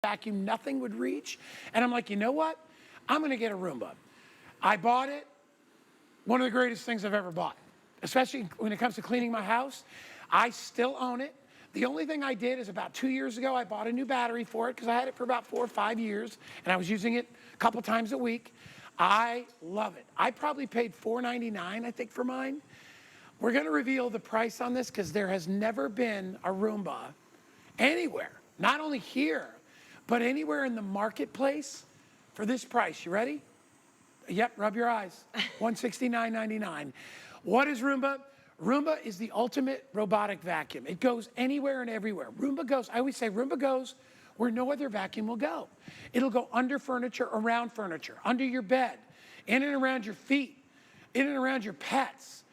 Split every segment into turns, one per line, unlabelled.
vacuum, nothing would reach. And I'm like, you know what? I'm gonna get a Roomba. I bought it. One of the greatest things I've ever bought, especially when it comes to cleaning my house. I still own it. The only thing I did is about 2 years ago, I bought a new battery for it because I had it for about 4 or 5 years, and I was using it a couple times a week. I love it. I probably paid $4.99, I think, for mine. We're gonna reveal the price on this because there has never been a Roomba anywhere, not only here, but anywhere in the marketplace for this price. You ready? Yep, rub your eyes. $169.99. What is Roomba? Roomba is the ultimate robotic vacuum. It goes anywhere and everywhere. Roomba goes, I always say Roomba goes where no other vacuum will go. It'll go under furniture, around furniture, under your bed, in and around your feet, in and around your pets.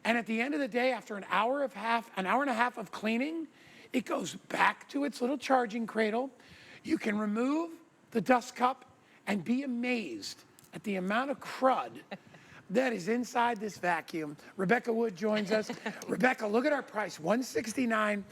And at the end of the day, after an hour and a half of cleaning, it goes back to its little charging cradle. You can remove the dust cup and be amazed at the amount of crud that is inside this vacuum. Rebecca Wood joins us. Rebecca, look at our price, $169.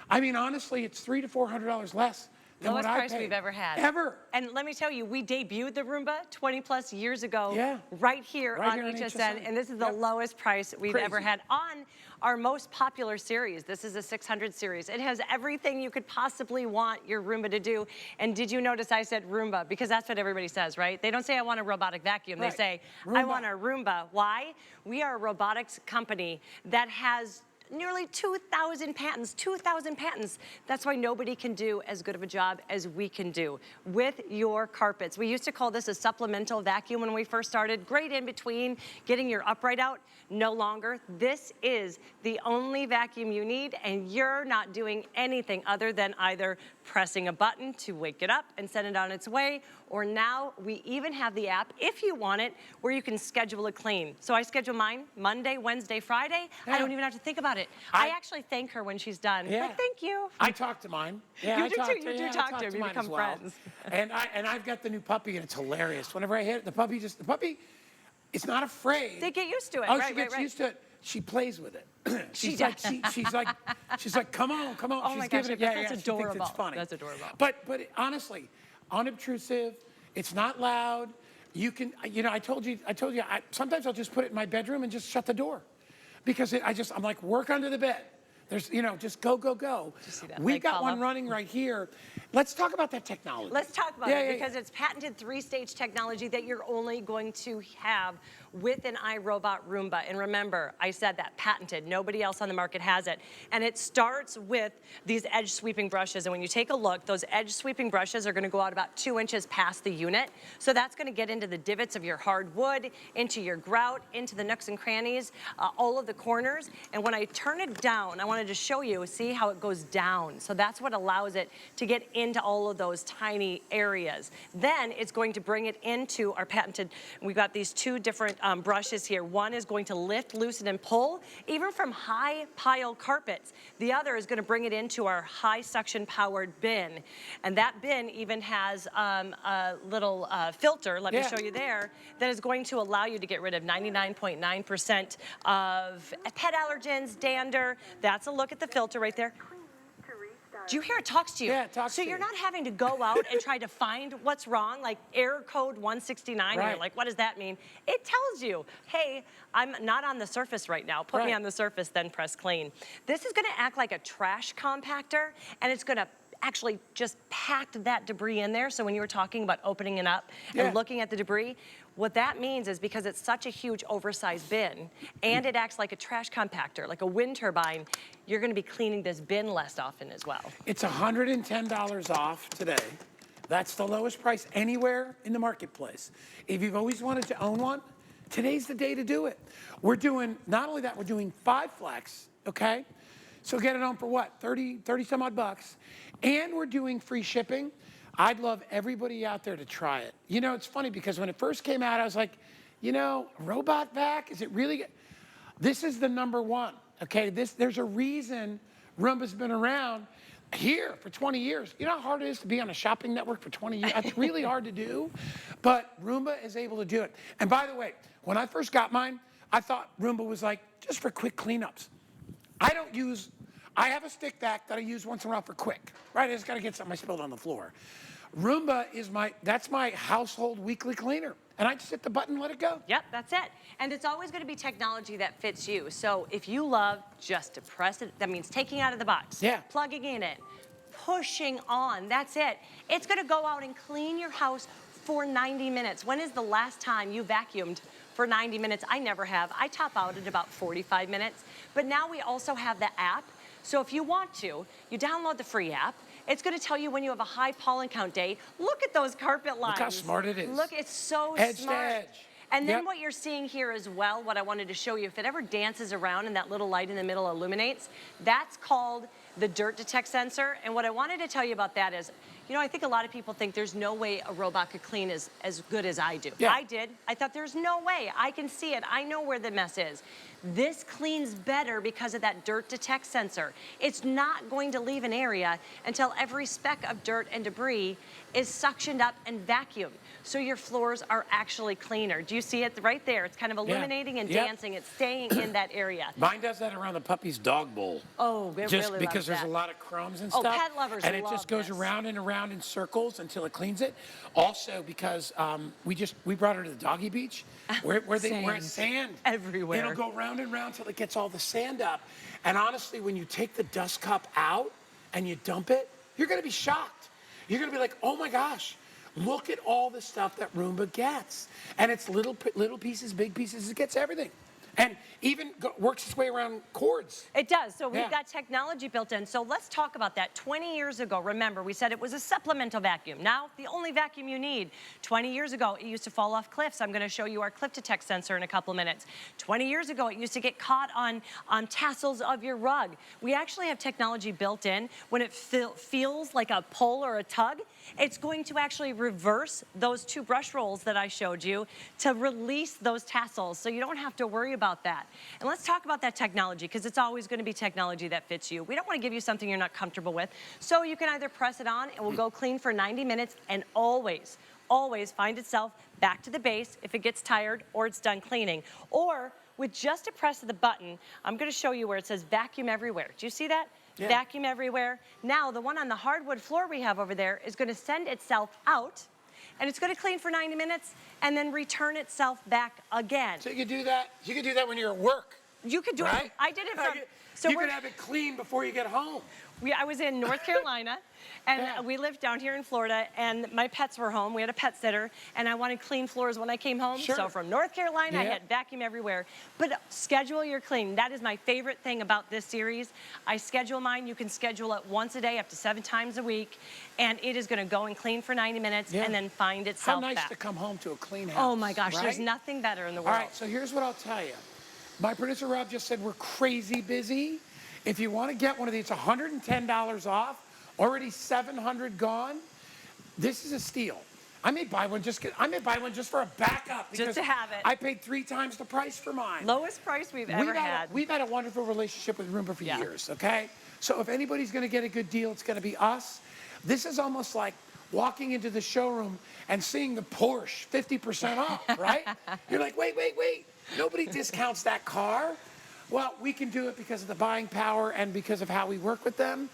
I mean, honestly, it's $300 to $400 less than what I paid.
Lowest price we've ever had.
Ever.
And let me tell you, we debuted the Roomba 20 plus years ago,
Yeah.
right here on HSN, and this is the lowest price we've ever had on our most popular series. This is a 600 series. It has everything you could possibly want your Roomba to do. And did you notice I said Roomba? Because that's what everybody says, right? They don't say I want a robotic vacuum. They say, I want a Roomba. Why? We are a robotics company that has nearly 2,000 patents, 2,000 patents. That's why nobody can do as good of a job as we can do with your carpets. We used to call this a supplemental vacuum when we first started, great in between getting your upright out. No longer. This is the only vacuum you need, and you're not doing anything other than either pressing a button to wake it up and send it on its way, or now we even have the app, if you want it, where you can schedule a clean. So I schedule mine Monday, Wednesday, Friday. I don't even have to think about it. I actually thank her when she's done. Like, thank you.
I talk to mine. Yeah,
you do too. You do talk to him. You become friends.
And I've got the new puppy, and it's hilarious. Whenever I hit it, the puppy, it's not afraid.
They get used to it.
Oh, she gets used to it. She plays with it. she's like, come on.
Oh
she's
my
giving
gosh,
it.
that's
She
adorable.
thinks it's funny.
That's adorable.
But honestly, unobtrusive. It's not loud. You can, I told you. Sometimes I'll just put it in my bedroom and just shut the door, because I'm like, work under the bed. There's, just go. We got one running right here. Let's talk about that technology.
Let's talk about it, because it's patented 3-stage technology that you're only going to have with an iRobot Roomba. And remember, I said that, patented. Nobody else on the market has it. And it starts with these edge sweeping brushes. And when you take a look, those edge sweeping brushes are gonna go out about 2 inches past the unit. So that's gonna get into the divots of your hardwood, into your grout, into the nooks and crannies, all of the corners. And when I turn it down, I wanted to show you, see how it goes down. So that's what allows it to get into all of those tiny areas. Then it's going to bring it into our patented, we've got these 2 different brushes here. One is going to lift, loosen, and pull, even from high pile carpets. The other is gonna bring it into our high suction powered bin. And that bin even has a little filter, let me show you there, that is going to allow you to get rid of 99.9% of pet allergens, dander. That's a look at the filter right there. Do you hear it talks to you?
Yeah, it talks to you.
So you're not having to go out and try to find what's wrong, like error code 169. You're like, what does that mean? It tells you, hey, I'm not on the surface right now. Put me on the surface, then press clean. This is gonna act like a trash compactor, and it's gonna actually just pack that debris in there. So when you were talking about opening it up and looking at the debris, what that means is, because it's such a huge oversized bin and it acts like a trash compactor, like a wind turbine, you're gonna be cleaning this bin less often as well.
It's $110 off today. That's the lowest price anywhere in the marketplace. If you've always wanted to own one, today's the day to do it. We're doing, not only that, we're doing 5 flex, okay? So get it on for what, 30 some odd bucks. And we're doing free shipping. I'd love everybody out there to try it. It's funny, because when it first came out, I was like, robot vac, is it really good? This is the #1, okay? There's a reason Roomba's been around here for 20 years. You know how hard it is to be on a shopping network for 20 years? It's really hard to do, but Roomba is able to do it. And by the way, when I first got mine, I thought Roomba was like just for quick cleanups. I have a stick vac that I use once in a while for quick, right? I just gotta get something I spilled on the floor. Roomba is that's my household weekly cleaner. And I just hit the button and let it go.
Yep, that's it. And it's always going to be technology that fits you. So if you love just to press it, that means taking out of the box,
Yeah.
plugging it in, pushing on, that's it. It's going to go out and clean your house for 90 minutes. When is the last time you vacuumed for 90 minutes? I never have. I top out at about 45 minutes. But now we also have the app. So if you want to, you download the free app. It's going to tell you when you have a high pollen count day. Look at those carpet lines.
Look how smart it is.
Look, it's so
Edge
smart.
to edge.
And then
Yep.
what you're seeing here as well, what I wanted to show you, if it ever dances around and that little light in the middle illuminates, that's called the dirt detect sensor. And what I wanted to tell you about that is, you know, I think a lot of people think there's no way a robot could clean as good as I do.
Yeah.
I did. I thought there's no way. I can see it. I know where the mess is. This cleans better because of that dirt detect sensor. It's not going to leave an area until every speck of dirt and debris is suctioned up and vacuumed. So your floors are actually cleaner. Do you see it right there? It's kind of illuminating and
Yep.
dancing. It's staying in that area.
Mine does that around the puppy's dog bowl.
Oh, it
Just
really
because
loves
there's
that.
a lot of crumbs and
Oh,
stuff.
pet lovers
and it
love
just goes
this.
around and around in circles until it cleans it. Also, because we brought her to the doggy beach where it's sand
Everywhere.
It'll go round and round till it gets all the sand up. And honestly, when you take the dust cup out and you dump it, you're going to be shocked. You're going to be like, oh my gosh. Look at all the stuff that Roomba gets. And it's little pieces, big pieces, it gets everything. And even works its way around cords.
It does. So we've
Yeah.
got technology built in. So let's talk about that. 20 years ago, remember, we said it was a supplemental vacuum. Now, the only vacuum you need. 20 years ago, it used to fall off cliffs. I'm going to show you our cliff detect sensor in a couple minutes. 20 years ago, it used to get caught on tassels of your rug. We actually have technology built in. When it feels like a pull or a tug, it's going to actually reverse those two brush rolls that I showed you to release those tassels. So you don't have to worry about that. And let's talk about that technology, because it's always going to be technology that fits you. We don't want to give you something you're not comfortable with. So you can either press it on, it will go clean for 90 minutes, and always find itself back to the base if it gets tired or it's done cleaning. Or with just a press of the button, I'm going to show you where it says vacuum everywhere. Do you see that?
Yeah.
Vacuum everywhere. Now, the one on the hardwood floor we have over there is going to send itself out, and it's going to clean for 90 minutes and then return itself back again.
So you could do that. You could do that when you're at work.
You could do
right?
it. I did it from.
You could have it clean before you get home.
I was in North Carolina, and
Yeah.
we lived down here in Florida, and my pets were home. We had a pet sitter, and I wanted clean floors when I came home.
Sure.
So from North Carolina, I
Yeah.
had vacuum everywhere. But schedule your cleaning. That is my favorite thing about this series. I schedule mine. You can schedule it once a day, up to 7 times a week, and it is going to go and clean for 90 minutes
Yeah.
and then find
How
itself
nice
back.
to come home to a clean house.
Oh my gosh, there's
right?
nothing better in the
All
world.
right, so here's what I'll tell you. My producer Rob just said we're crazy busy. If you want to get one of these, it's $110 off, already $700 gone. This is a steal. I may buy one just for a backup.
Just to have it.
I paid 3 times the price for mine.
Lowest price we've ever had.
We've had a wonderful relationship with Roomba for
Yeah.
years, okay? So if anybody's going to get a good deal, it's going to be us. This is almost like walking into the showroom and seeing the Porsche 50% off, right? You're like, wait. Nobody discounts that car. Well, we can do it because of the buying power and because of how we work with them.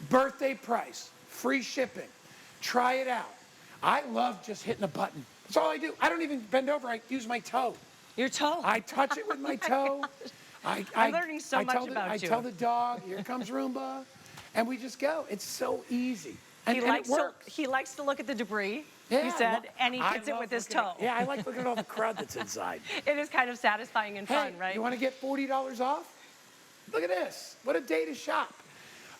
Birthday price, free shipping. Try it out. I love just hitting a button. That's all I do. I don't even bend over. I use my toe.
Your toe.
I touch it with my toe.
I'm learning so much about
I
you.
tell the dog, here comes Roomba, and we just go. It's so easy. And it works.
He likes to look at the debris,
Yeah,
he said, and he
I
hits it
love
with his
looking
toe.
Yeah, I like looking at all the crud that's inside.
It is kind of satisfying and fun,
Hey,
right?
you want to get $40 off? Look at this. What a day to shop.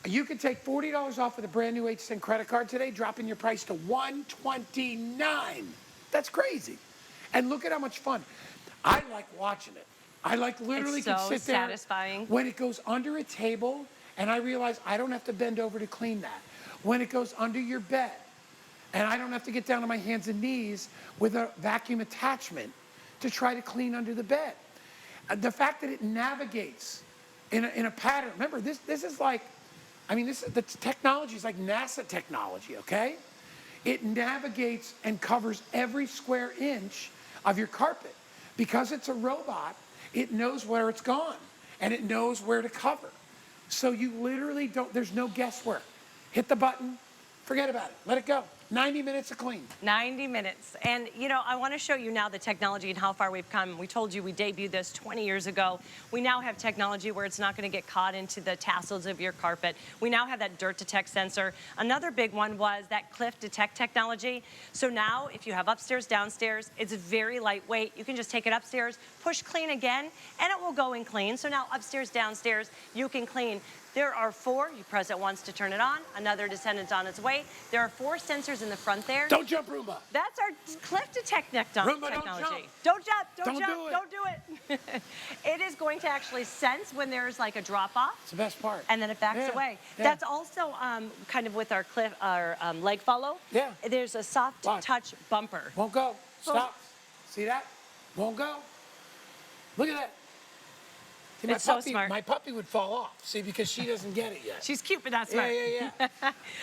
You could take $40 off with a brand new HSN credit card today, dropping your price to $129. That's crazy. And look at how much fun. I like watching it. I like literally
It's
can
so
sit there
satisfying.
when it goes under a table, and I realize I don't have to bend over to clean that. When it goes under your bed, and I don't have to get down on my hands and knees with a vacuum attachment to try to clean under the bed. The fact that it navigates in a pattern. Remember, this is like, the technology is like NASA technology, okay? It navigates and covers every square inch of your carpet. Because it's a robot, it knows where it's gone, and it knows where to cover. So you literally there's no guesswork. Hit the button, forget about it, let it go. 90 minutes of clean.
90 minutes. And you know, I want to show you now the technology and how far we've come. We told you we debuted this 20 years ago. We now have technology where it's not going to get caught into the tassels of your carpet. We now have that dirt detect sensor. Another big one was that cliff detect technology. So now if you have upstairs, downstairs, it's very lightweight. You can just take it upstairs, push clean again, and it will go and clean. So now upstairs, downstairs, you can clean. There are 4, you press it once to turn it on, another descendant's on its way. There are 4 sensors in the front there.
Don't jump, Roomba.
That's our cliff detect technology.
Roomba, don't jump.
Don't jump,
Don't
jump,
do it.
don't do it. It is going to actually sense when there's like a drop off.
It's the best part.
And then it backs away.
Yeah.
That's also kind of with our leg follow.
Yeah.
There's a soft touch bumper.
Won't go. Stop. See that? Won't go. Look at that. See,
It's so smart.
My puppy would fall off, see, because she doesn't get it yet.
She's cute, but not smart.
Yeah.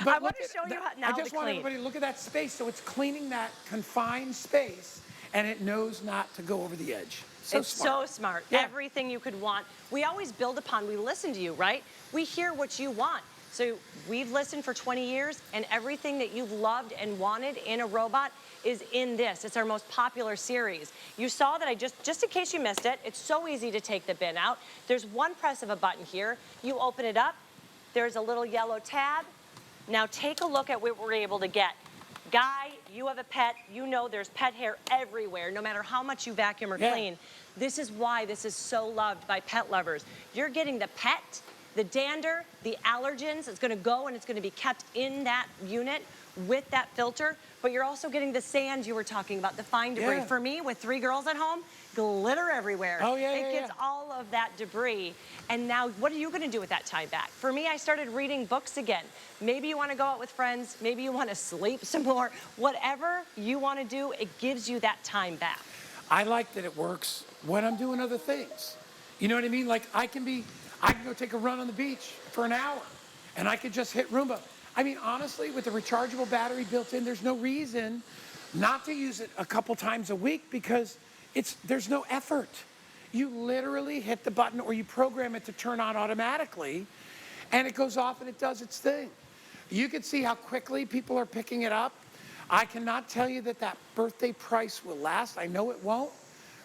I want to show you how now
I just
to
want
clean.
everybody to look at that space. So it's cleaning that confined space, and it knows not to go over the edge. So
It's
smart.
so smart.
Yeah.
Everything you could want. We always build upon, we listen to you, right? We hear what you want. So we've listened for 20 years, and everything that you've loved and wanted in a robot is in this. It's our most popular series. You saw that just in case you missed it, it's so easy to take the bin out. There's one press of a button here. You open it up, there's a little yellow tab. Now take a look at what we're able to get. Guy, you have a pet, you know there's pet hair everywhere, no matter how much you vacuum or clean. This is why this is so loved by pet lovers. You're getting the pet, the dander, the allergens. It's gonna go and it's gonna be kept in that unit with that filter, but you're also getting the sand you were talking about, the fine debris.
Yeah.
For me, with 3 girls at home, glitter everywhere.
Oh, yeah,
It gets all of that debris. And now, what are you gonna do with that time back? For me, I started reading books again. Maybe you wanna go out with friends, maybe you wanna sleep some more. Whatever you wanna do, it gives you that time back.
I like that it works when I'm doing other things. You know what I mean? Like I can go take a run on the beach for an hour, and I could just hit Roomba. I mean, honestly, with the rechargeable battery built in, there's no reason not to use it a couple times a week because there's no effort. You literally hit the button or you program it to turn on automatically, and it goes off and it does its thing. You can see how quickly people are picking it up. I cannot tell you that birthday price will last. I know it won't.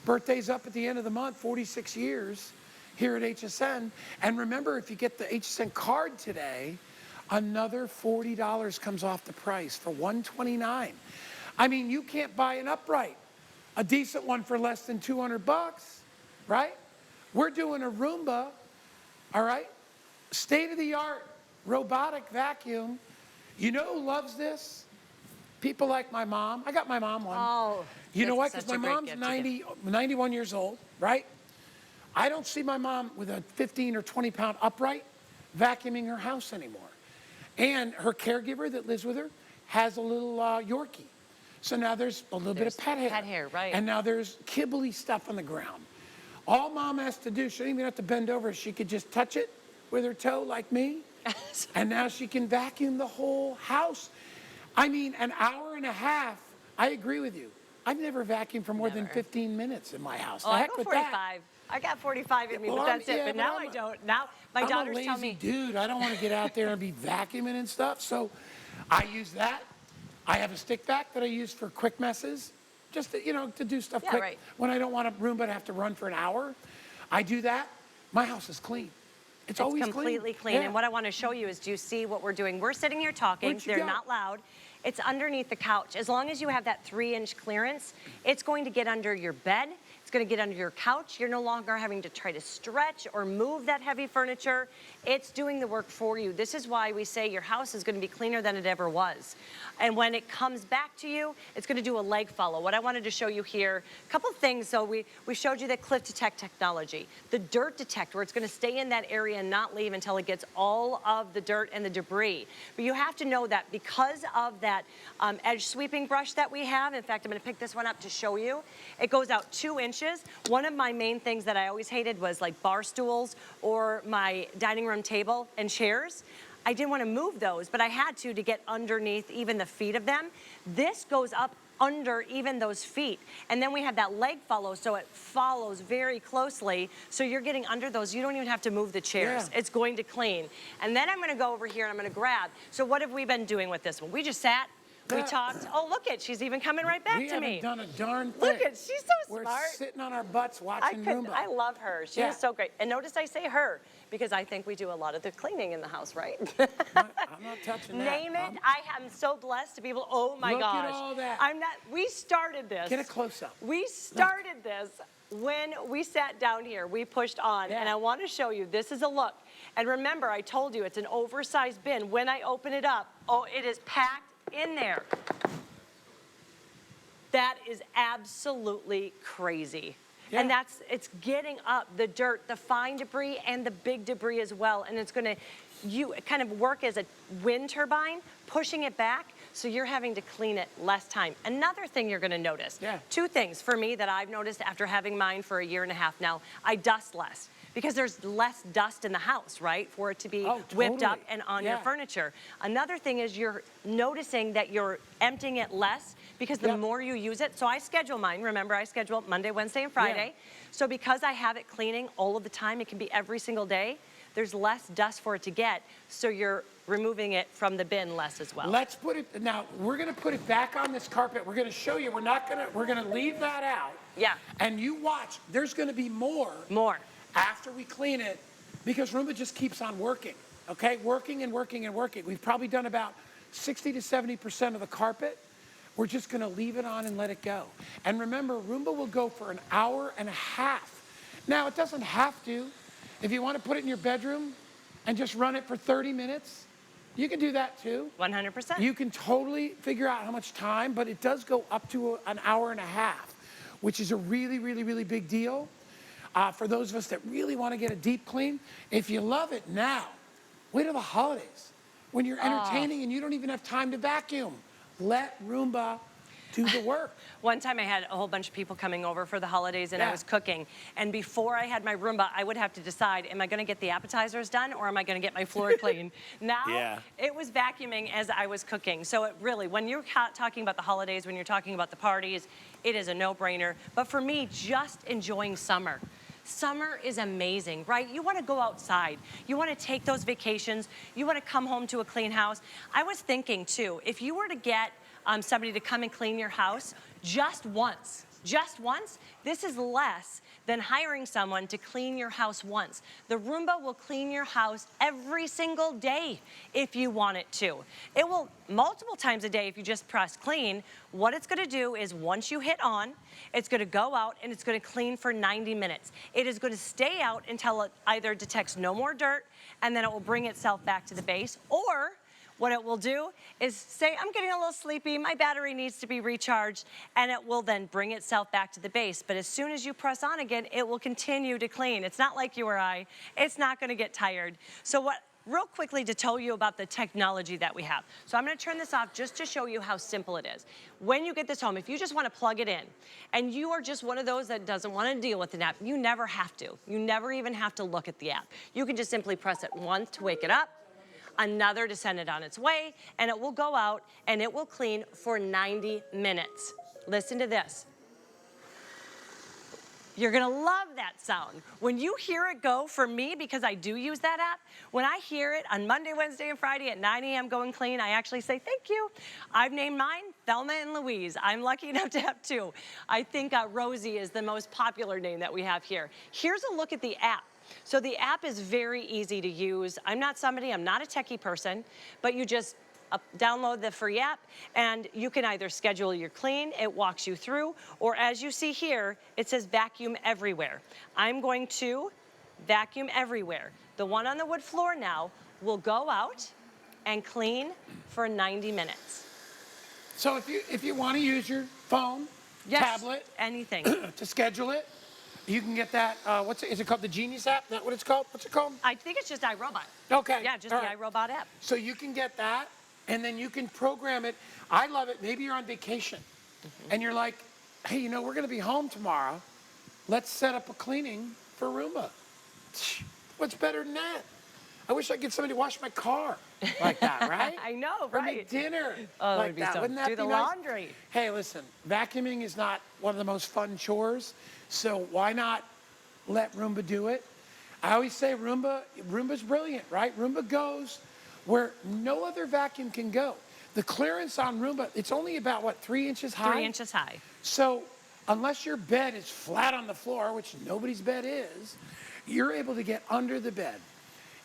Birthday's up at the end of the month, 46 years here at HSN. And remember, if you get the HSN card today, another $40 comes off the price for $129. I mean, you can't buy an upright, a decent one for less than 200 bucks, right? We're doing a Roomba, all right? State-of-the-art robotic vacuum. You know who loves this? People like my mom. I got my mom one.
Oh,
you know what?
that's
Because my
such a great
mom's
gift to
91 years old, right? I don't see my mom with a 15 or 20 pound upright vacuuming her house anymore. And her caregiver that lives with her has a little Yorkie. So now there's a little bit of pet hair.
Pet hair, right.
And now there's kibbly stuff on the ground. All mom has to do, she doesn't even have to bend over. She could just touch it with her toe like me. And now she can vacuum the whole house. I mean, an hour and a half, I agree with you. I've never vacuumed for more than 15 minutes in my house.
Oh,
The
I
heck
go
with
45.
that.
I got 45 in me,
Well,
but that's it.
yeah,
But
but
now
I'm
I don't. Now my daughters
I'm a
tell
lazy
me.
dude. I don't want to get out there and be vacuuming and stuff. So I use that. I have a stick vac that I use for quick messes, just to, to do stuff quick.
Right.
When I don't want a Roomba to have to run for an hour, I do that. My house is clean. It's always
completely clean.
Yeah.
And what I want to show you is, do you see what we're doing? We're sitting here talking.
Where'd you
They're
go?
not loud. It's underneath the couch. As long as you have that 3-inch clearance, it's going to get under your bed. It's going to get under your couch. You're no longer having to try to stretch or move that heavy furniture. It's doing the work for you. This is why we say your house is going to be cleaner than it ever was. And when it comes back to you, it's going to do a leg follow. What I wanted to show you here, a couple things. So we showed you the cliff detect technology, the dirt detect, where it's going to stay in that area and not leave until it gets all of the dirt and the debris. But you have to know that because of that edge sweeping brush that we have, in fact, I'm going to pick this one up to show you. It goes out 2 inches. One of my main things that I always hated was like bar stools or my dining room table and chairs. I didn't want to move those, but I had to get underneath even the feet of them. This goes up under even those feet. And then we have that leg follow, so it follows very closely. So you're getting under those. You don't even have to move the chairs.
Yeah.
It's going to clean. And then I'm going to go over here and I'm going to grab. So what have we been doing with this one? We just sat. We talked. Oh, look it. She's even coming right back to me.
We haven't done a darn thing.
Look it. She's so
We're
smart.
sitting on our butts watching Roomba.
I love her. She is so great. And notice I say her because I think we do a lot of the cleaning in the house, right?
I'm not touching that.
Name it. I am so blessed to be able. Oh my
Look
gosh.
at all that.
I'm not. We started this.
Get a close up.
We started this when we sat down here. We pushed on,
Yeah.
and I want to show you. This is a look. And remember, I told you it's an oversized bin. When I open it up, oh, it is packed in there. That is absolutely crazy.
Yeah.
And it's getting up the dirt, the fine debris, and the big debris as well. And it's gonna, kind of work as a wind turbine, pushing it back, so you're having to clean it less time. Another thing you're gonna notice, two things for me that I've noticed after having mine for a year and a half now, I dust less. Because there's less dust in the house, right? For it to be whipped up and on your furniture. Another thing is you're noticing that you're emptying it less because the more you use it. So I schedule mine. Remember, I schedule Monday, Wednesday, and Friday. So because I have it cleaning all of the time, it can be every single day, there's less dust for it to get. So you're removing it from the bin less as well.
Let's put it, now we're gonna put it back on this carpet. We're gonna show you, we're gonna leave that out.
Yeah.
And you watch, there's gonna be more. After we clean it, because Roomba just keeps on working, okay? Working and working and working. We've probably done about 60 to 70% of the carpet. We're just gonna leave it on and let it go. And remember, Roomba will go for an hour and a half. Now, it doesn't have to. If you wanna put it in your bedroom and just run it for 30 minutes, you can do that too.
100%.
You can totally figure out how much time, but it does go up to an hour and a half, which is a really, really, really big deal. For those of us that really want to get a deep clean, if you love it now, wait till the holidays when you're entertaining and you don't even have time to vacuum. Let Roomba do the work.
One time I had a whole bunch of people coming over for the holidays and I was cooking. And before I had my Roomba, I would have to decide, am I gonna get the appetizers done or am I gonna get my floor clean? Now, it was vacuuming as I was cooking. So it really, when you're talking about the holidays, when you're talking about the parties, it is a no-brainer. But for me, just enjoying summer. Summer is amazing, right? You want to go outside. You want to take those vacations. You want to come home to a clean house. I was thinking, too, if you were to get somebody to come and clean your house just once, this is less than hiring someone to clean your house once. The Roomba will clean your house every single day if you want it to. It will multiple times a day if you just press clean. What it's gonna do is once you hit on, it's gonna go out and it's gonna clean for 90 minutes. It is gonna stay out until it either detects no more dirt and then it will bring itself back to the base, or what it will do is say, I'm getting a little sleepy, my battery needs to be recharged, and it will then bring itself back to the base. But as soon as you press on again, it will continue to clean. It's not like you or I, it's not gonna get tired. So real quickly to tell you about the technology that we have. So I'm gonna turn this off just to show you how simple it is. When you get this home, if you just wanna plug it in, and you are just one of those that doesn't wanna deal with an app, you never have to. You never even have to look at the app. You can just simply press it once to wake it up, another to send it on its way, and it will go out and it will clean for 90 minutes. Listen to this. You're gonna love that sound. When you hear it go, for me, because I do use that app, when I hear it on Monday, Wednesday, and Friday at 9 a.m. going clean, I actually say, thank you. I've named mine Thelma and Louise. I'm lucky enough to have two. I think Rosie is the most popular name that we have here. Here's a look at the app. So the app is very easy to use. I'm not a techie person, but you just download the free app and you can either schedule your clean, it walks you through, or as you see here, it says vacuum everywhere. I'm going to vacuum everywhere. The one on the wood floor now will go out and clean for 90 minutes.
So if you want to use your phone, tablet,
anything
to schedule it, you can get that, is it called the Genius app? Is that what it's called? What's it called?
I think it's just iRobot.
Okay.
Yeah, just the iRobot app.
So you can get that, and then you can program it. I love it. Maybe you're on vacation, and you're like, hey, we're going to be home tomorrow. Let's set up a cleaning for Roomba. What's better than that? I wish I could get somebody to wash my car like that, right?
I know,
or
right?
make dinner
like
that. Wouldn't that
do
be
the
nice?
laundry.
Hey, listen, vacuuming is not one of the most fun chores, so why not let Roomba do it? I always say Roomba's brilliant, right? Roomba goes where no other vacuum can go. the clearance on Roomba, it's only about, what, 3 inches high?
3 inches high.
So unless your bed is flat on the floor, which nobody's bed is, you're able to get under the bed.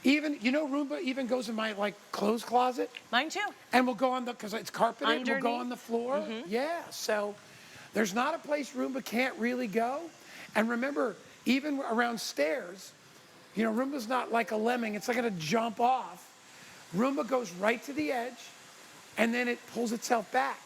Even, you know, Roomba even goes in my, like, clothes closet.
Mine too.
And will go on the, because it's carpeted, will go
Underneath.
on the floor. Yeah, so there's not a place Roomba can't really go. And remember, even around stairs, you know, Roomba's not like a lemming. It's not going to jump off. Roomba goes right to the edge, and then it pulls itself back.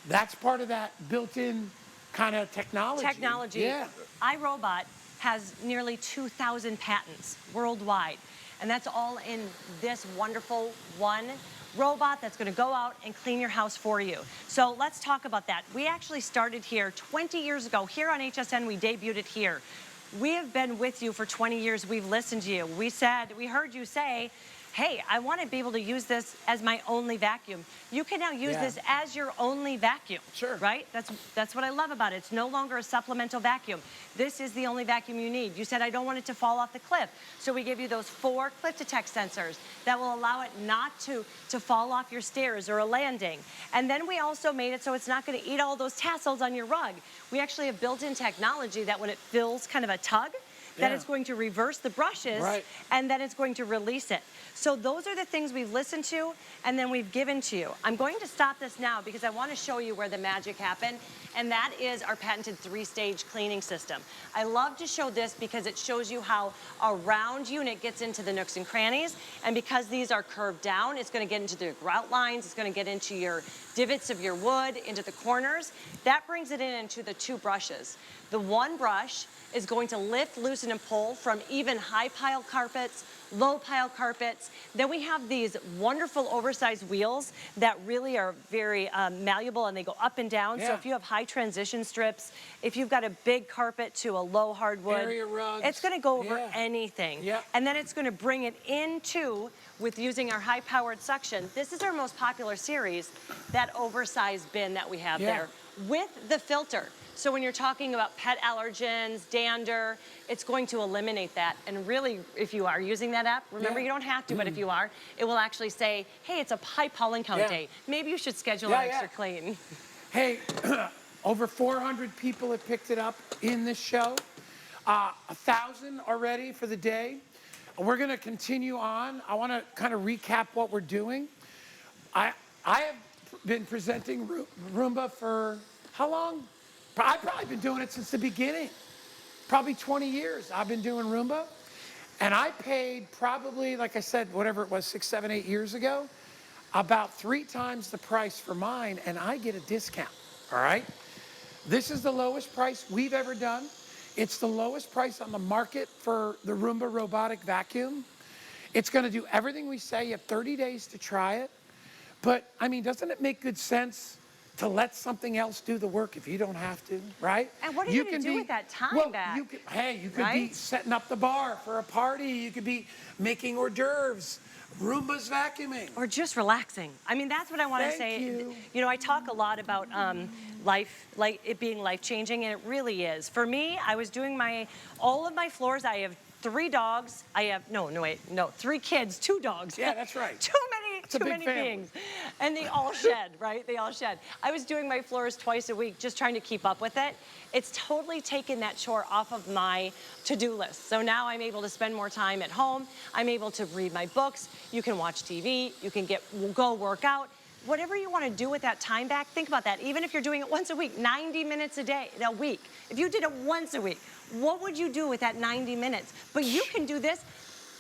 That's part of that built-in kind of technology. Yeah.
iRobot has nearly 2,000 patents worldwide. And that's all in this wonderful one robot that's going to go out and clean your house for you. So let's talk about that. We actually started here 20 years ago. Here on HSN, we debuted it here. We have been with you for 20 years. We've listened to you. We heard you say, hey, I want to be able to use this as my only vacuum. You can now use this as your only vacuum.
Sure.
Right? That's what I love about it. It's no longer a supplemental vacuum. This is the only vacuum you need. You said, I don't want it to fall off the cliff. So we give you those 4 cliff detect sensors that will allow it not to fall off your stairs or a landing. And then we also made it so it's not going to eat all those tassels on your rug. We actually have built-in technology that when it fills kind of a tug, that it's going to reverse the brushes, and then it's going to release it. So those are the things we've listened to and then we've given to you. I'm going to stop this now because I want to show you where the magic happened, and that is our patented 3-stage cleaning system. I love to show this because it shows you how a round unit gets into the nooks and crannies, and because these are curved down, it's going to get into the grout lines, it's going to get into your divots of your wood, into the corners. That brings it into the 2 brushes. The one brush is going to lift, loosen, and pull from even high pile carpets, low pile carpets. Then we have these wonderful oversized wheels that really are very malleable, and they go up and down. So if you have high transition strips, if you've got a big carpet to a low hardwood,
area rugs,
it's going to go over anything. And then it's going to bring it into, with using our high powered suction. This is our most popular series, that oversized bin that we have there with the filter. So when you're talking about pet allergens, dander, it's going to eliminate that. And really, if you are using that app, remember you don't have to, but if you are, it will actually say, hey, it's a high pollen count day. Maybe you should schedule an extra clean.
Hey, over 400 people have picked it up in this show. 1,000 already for the day. We're going to continue on. I want to kind of recap what we're doing. I have been presenting Roomba for how long? I've probably been doing it since the beginning. Probably 20 years I've been doing Roomba. And I paid probably, like I said, whatever it was, 6, 7, 8 years ago, about 3 times the price for mine, and I get a discount, all right? This is the lowest price we've ever done. It's the lowest price on the market for the Roomba robotic vacuum. It's gonna do everything we say. You have 30 days to try it. But, I mean, doesn't it make good sense to let something else do the work if you don't have to, right?
And what are you going to do with that time back?
You could be setting up the bar for a party. You could be making hors d'oeuvres. Roomba's vacuuming.
Or just relaxing. I mean, that's what I want to say. You know, I talk a lot about life, like it being life-changing, and it really is. For me, I was doing all of my floors. I have 3 dogs. I have, 3 kids, 2 dogs.
Yeah, that's right.
Too many beings. And they all shed, right? They all shed. I was doing my floors twice a week, just trying to keep up with it. It's totally taken that chore off of my to-do list. So now I'm able to spend more time at home. I'm able to read my books. You can watch TV. You can go work out. Whatever you want to do with that time back, think about that. Even if you're doing it once a week, 90 minutes a week. If you did it once a week, what would you do with that 90 minutes? But you can do this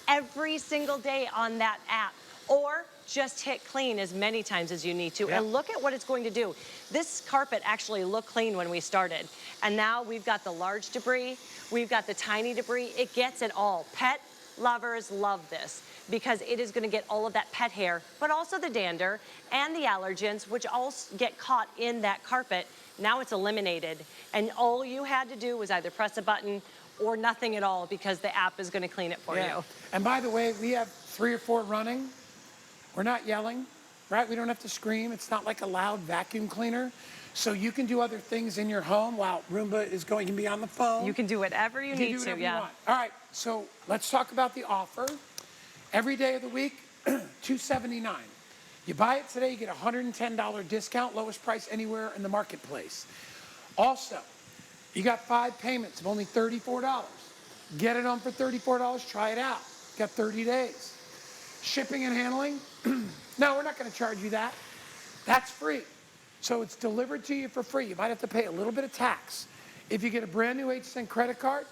every single day on that app, or just hit clean as many times as you need to. And look at what it's going to do. This carpet actually looked clean when we started. And now we've got the large debris, we've got the tiny debris. It gets it all. Pet lovers love this because it is going to get all of that pet hair, but also the dander and the allergens, which all get caught in that carpet. Now it's eliminated. And all you had to do was either press a button or nothing at all, because the app is going to clean it for you.
And by the way, we have 3 or 4 running. We're not yelling, right? We don't have to scream. It's not like a loud vacuum cleaner. So you can do other things in your home while Roomba is going. You can be on the phone.
You can do whatever you need to,
you want. All right, so let's talk about the offer. Every day of the week, $279. You buy it today, you get a $110 discount, lowest price anywhere in the marketplace. Also, you got 5 payments of only $34. Get it on for $34, try it out. Got 30 days. Shipping and handling, no, we're not gonna charge you that. That's free. So it's delivered to you for free. You might have to pay a little bit of tax. If you get a brand new HSN credit card,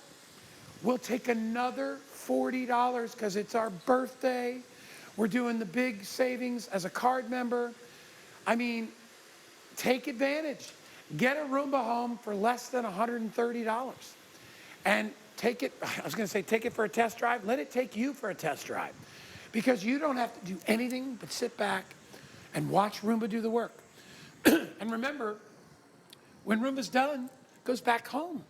we'll take another $40 because it's our birthday. We're doing the big savings as a card member. I mean, take advantage. Get a Roomba home for less than $130. And take it, I was gonna say take it for a test drive. Let it take you for a test drive. Because you don't have to do anything but sit back and watch Roomba do the work. And remember, when Roomba's done, it goes back home.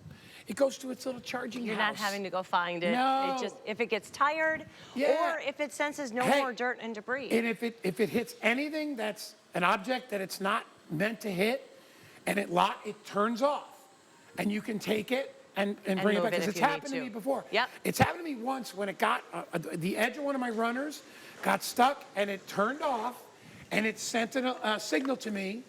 It goes to its little charging
You're
house.
not having to go find it.
No.
It just, if it gets tired,
Yeah.
or if it senses no
Hey,
more dirt and debris.
And if it hits anything that's an object that it's not meant to hit, and it turns off, and you can take it and bring it
move
back.
it
Because
if
it's
you need
happened to me
to.
before.
Yep.
It's happened to me once when it got, the edge of one of my runners got stuck and it turned off, and it sent a signal to me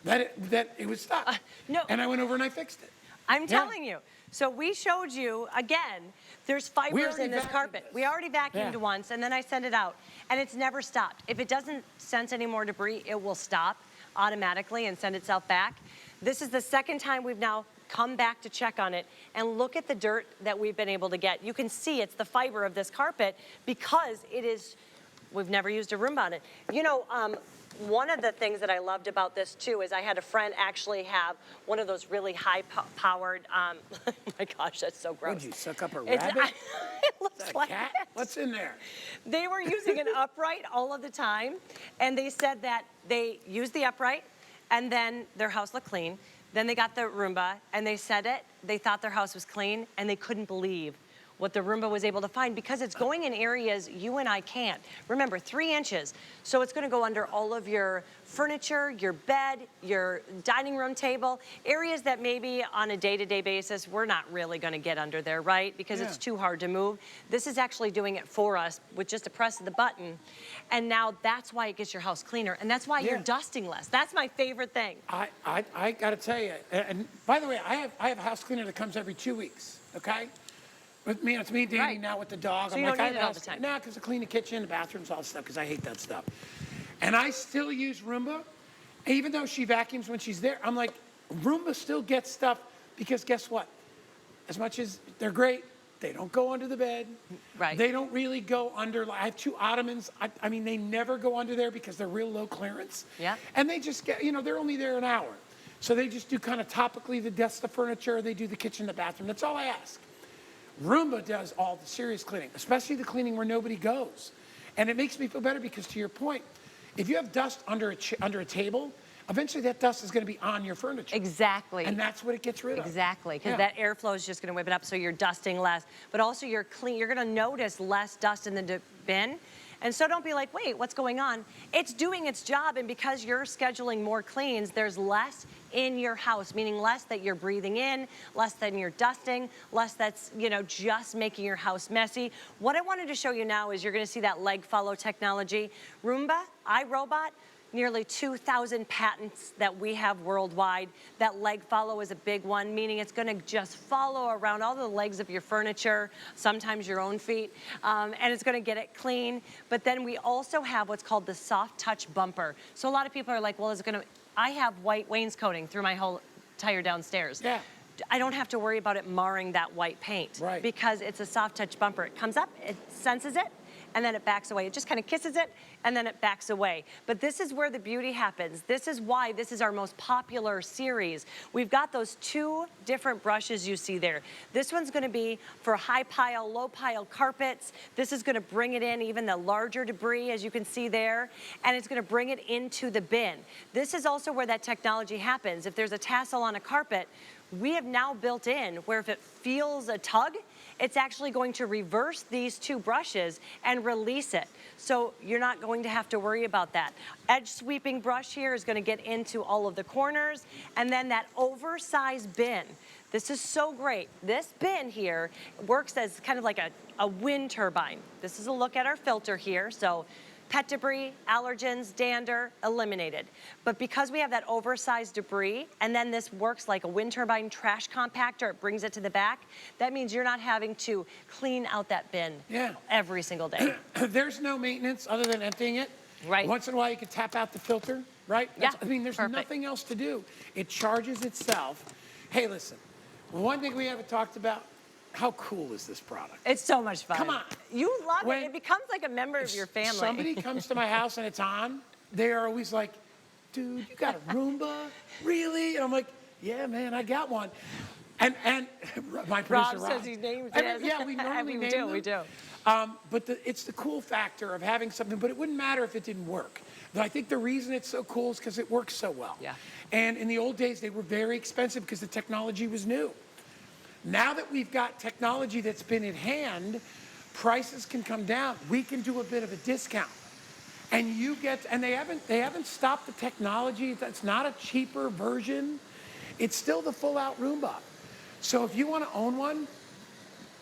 that it was stuck.
no.
And I went over and I fixed it.
I'm
Yeah.
telling you. So we showed you, again, there's fibers
already
in this
vacuumed
carpet.
this.
We already vacuumed
Yeah.
once, and then I sent it out. And it's never stopped. If it doesn't sense any more debris, it will stop automatically and send itself back. This is the second time we've now come back to check on it, and look at the dirt that we've been able to get. You can see it's the fiber of this carpet because it is, we've never used a Roomba on it. You know, one of the things that I loved about this too is I had a friend actually have one of those really high-powered, oh my gosh, that's so gross.
Would you suck up a
It's-
rabbit?
it looks
Is that a
like
cat?
it.
What's in there?
They were using an upright all of the time, and they said that they used the upright, and then their house looked clean. Then they got the Roomba, and they said they thought their house was clean, and they couldn't believe what the Roomba was able to find because it's going in areas you and I can't. Remember, 3 inches. So it's gonna go under all of your furniture, your bed, your dining room table, areas that maybe on a day-to-day basis, we're not really gonna get under there, right? Because it's
Yeah.
too hard to move. This is actually doing it for us with just a press of the button. And now that's why it gets your house cleaner. And that's why you're
Yeah.
dusting less. That's my favorite thing.
I gotta tell you, and by the way, I have a house cleaner that comes every 2 weeks, okay? With me, it's me and Danny
Right.
now with the dog.
So
I'm
you
like,
don't
I
need
have
it
a
all the
house-
time.
No, because I clean the kitchen, the bathrooms, all that stuff, because I hate that stuff. And I still use Roomba, even though she vacuums when she's there. I'm like, Roomba still gets stuff, because guess what? As much as they're great, they don't go under the bed.
Right.
They don't really go under. I have 2 ottomans. I mean, they never go under there because they're real low clearance.
Yeah.
And they just get, they're only there an hour. So they just do kind of topically the dust, the furniture, they do the kitchen, the bathroom. That's all I ask. Roomba does all the serious cleaning, especially the cleaning where nobody goes. And it makes me feel better because, to your point, if you have dust under a table, eventually that dust is going to be on your furniture.
Exactly.
And that's what it gets rid of.
Exactly, because
Yeah.
that airflow is just going to whip it up, so you're dusting less. But also you're clean. You're going to notice less dust in the bin. And so don't be like, wait, what's going on? It's doing its job, and because you're scheduling more cleans, there's less in your house, meaning less that you're breathing in, less than you're dusting, less that's, just making your house messy. What I wanted to show you now is you're going to see that leg follow technology. Roomba, iRobot, nearly 2,000 patents that we have worldwide. That leg follow is a big one, meaning it's gonna just follow around all the legs of your furniture, sometimes your own feet, and it's gonna get it clean. But then we also have what's called the soft touch bumper. So a lot of people are like, well, is it gonna, I have white wainscoting through my whole entire downstairs.
Yeah.
I don't have to worry about it marring that white paint.
Right.
Because it's a soft touch bumper. It comes up, it senses it, and then it backs away. It just kind of kisses it, and then it backs away. But this is where the beauty happens. This is why this is our most popular series. We've got those 2 different brushes you see there. This one's gonna be for high pile, low pile carpets. This is gonna bring it in, even the larger debris, as you can see there, and it's gonna bring it into the bin. This is also where that technology happens. If there's a tassel on a carpet, we have now built in where if it feels a tug, it's actually going to reverse these 2 brushes and release it. So you're not going to have to worry about that. Edge sweeping brush here is going to get into all of the corners, and then that oversized bin. This is so great. This bin here works as kind of like a wind turbine. This is a look at our filter here. So Pet debris, allergens, dander, eliminated. But because we have that oversized debris, and then this works like a wind turbine trash compactor, it brings it to the back, that means you're not having to clean out that bin every single day.
There's no maintenance other than emptying it.
Right.
Once in a while, you can tap out the filter, right? I mean, there's
perfect.
nothing else to do. It charges itself. Hey, listen, one thing we haven't talked about, how cool is this product?
It's so much fun.
Come on.
You love it. It becomes like a member of your family.
Somebody comes to my house and it's on, they are always like, dude, you got a Roomba? Really? And I'm like, yeah, man, I got one. And my producer,
Rob says he names it.
Yeah, we normally name them.
We do.
But it's the cool factor of having something, but it wouldn't matter if it didn't work. But I think the reason it's so cool is because it works so well.
Yeah.
And in the old days, they were very expensive because the technology was new. Now that we've got technology that's been in hand, prices can come down. We can do a bit of a discount. And you get, and they haven't stopped the technology. That's not a cheaper version. It's still the full out Roomba. So if you want to own one,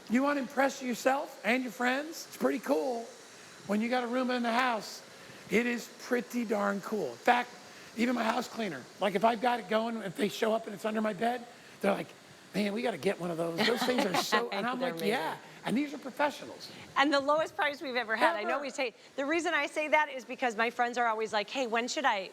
you want to impress yourself and your friends, it's pretty cool. When you got a Roomba in the house, it is pretty darn cool. In fact, even my house cleaner, like if I've got it going, if they show up and it's under my bed, they're like, man, we got to get one of those. Those things are so, and I'm like, yeah. And these are professionals.
And the lowest price we've ever had. I know we say, the reason I say that is because my friends are always like, hey, when should I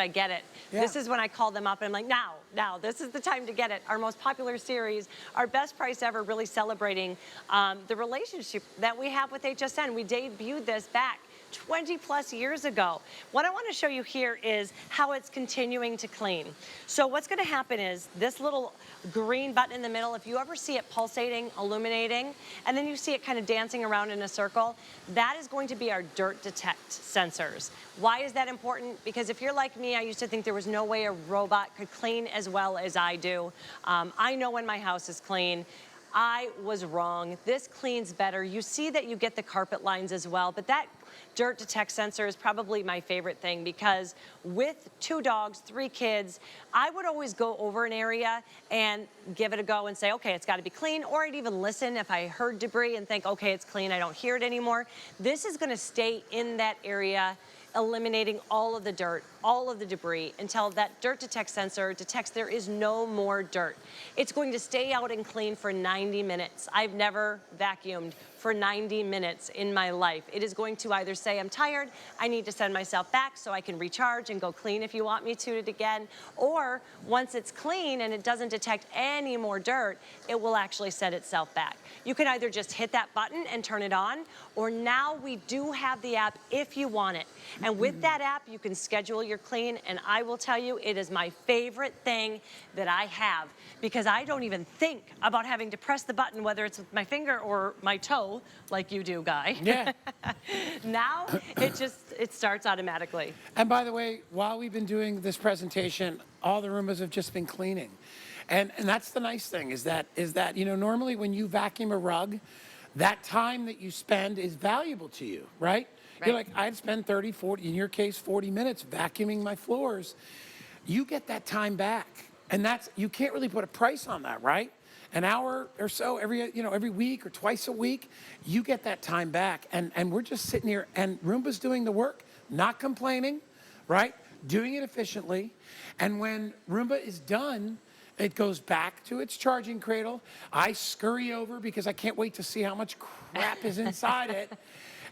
get it? Yeah. This is when I call them up and I'm like, now, this is the time to get it. Our most popular series, our best price ever, really celebrating the relationship that we have with HSN. We debuted this back 20 plus years ago. What I want to show you here is how it's continuing to clean. So what's going to happen is this little green button in the middle, if you ever see it pulsating, illuminating, and then you see it kind of dancing around in a circle, that is going to be our dirt detect sensors. Why is that important? Because if you're like me, I used to think there was no way a robot could clean as well as I do. I know when my house is clean. I was wrong. This cleans better. You see that you get the carpet lines as well, but that dirt detect sensor is probably my favorite thing because with 2 dogs, 3 kids, I would always go over an area and give it a go and say, okay, it's got to be clean, or I'd even listen if I heard debris and think, okay, it's clean, I don't hear it anymore. This is going to stay in that area, eliminating all of the dirt, all of the debris until that dirt detect sensor detects there is no more dirt. It's going to stay out and clean for 90 minutes. I've never vacuumed for 90 minutes in my life. It is going to either say, I'm tired, I need to send myself back so I can recharge and go clean if you want me to it again, or once it's clean and it doesn't detect any more dirt, it will actually set itself back. You can either just hit that button and turn it on, or now we do have the app if you want it. And with that app, you can schedule your clean, and I will tell you, it is my favorite thing that I have because I don't even think about having to press the button, whether it's with my finger or my toe, like you do, Guy.
Yeah.
Now, it starts automatically.
And by the way, while we've been doing this presentation, all the Roombas have just been cleaning. And that's the nice thing is that, you know, normally when you vacuum a rug, that time that you spend is valuable to you, right? You're like, I'd spend 30, 40, in your case, 40 minutes vacuuming my floors. You get that time back. And you can't really put a price on that, right? An hour or so every week or twice a week, you get that time back. And we're just sitting here and Roomba's doing the work, not complaining, right? Doing it efficiently. And when Roomba is done, it goes back to its charging cradle. I scurry over because I can't wait to see how much crap is inside it.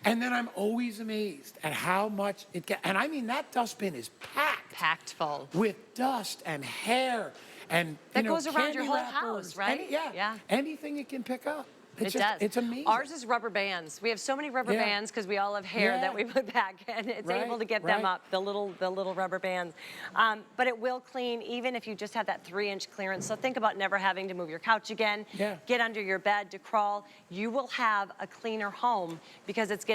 And then I'm always amazed at how much it gets. And I mean, that dustbin is packed.
Packed full.
With dust and hair and,
that goes around your whole house, right?
Yeah. Anything it can pick up.
It does.
It's amazing.
Ours is rubber bands. We have so many rubber bands because we all have hair that we put back, and it's able to get them up, the little rubber bands. But it will clean even if you just have that 3-inch clearance. So think about never having to move your couch again, get under your bed to crawl. You will have a cleaner home because it's getting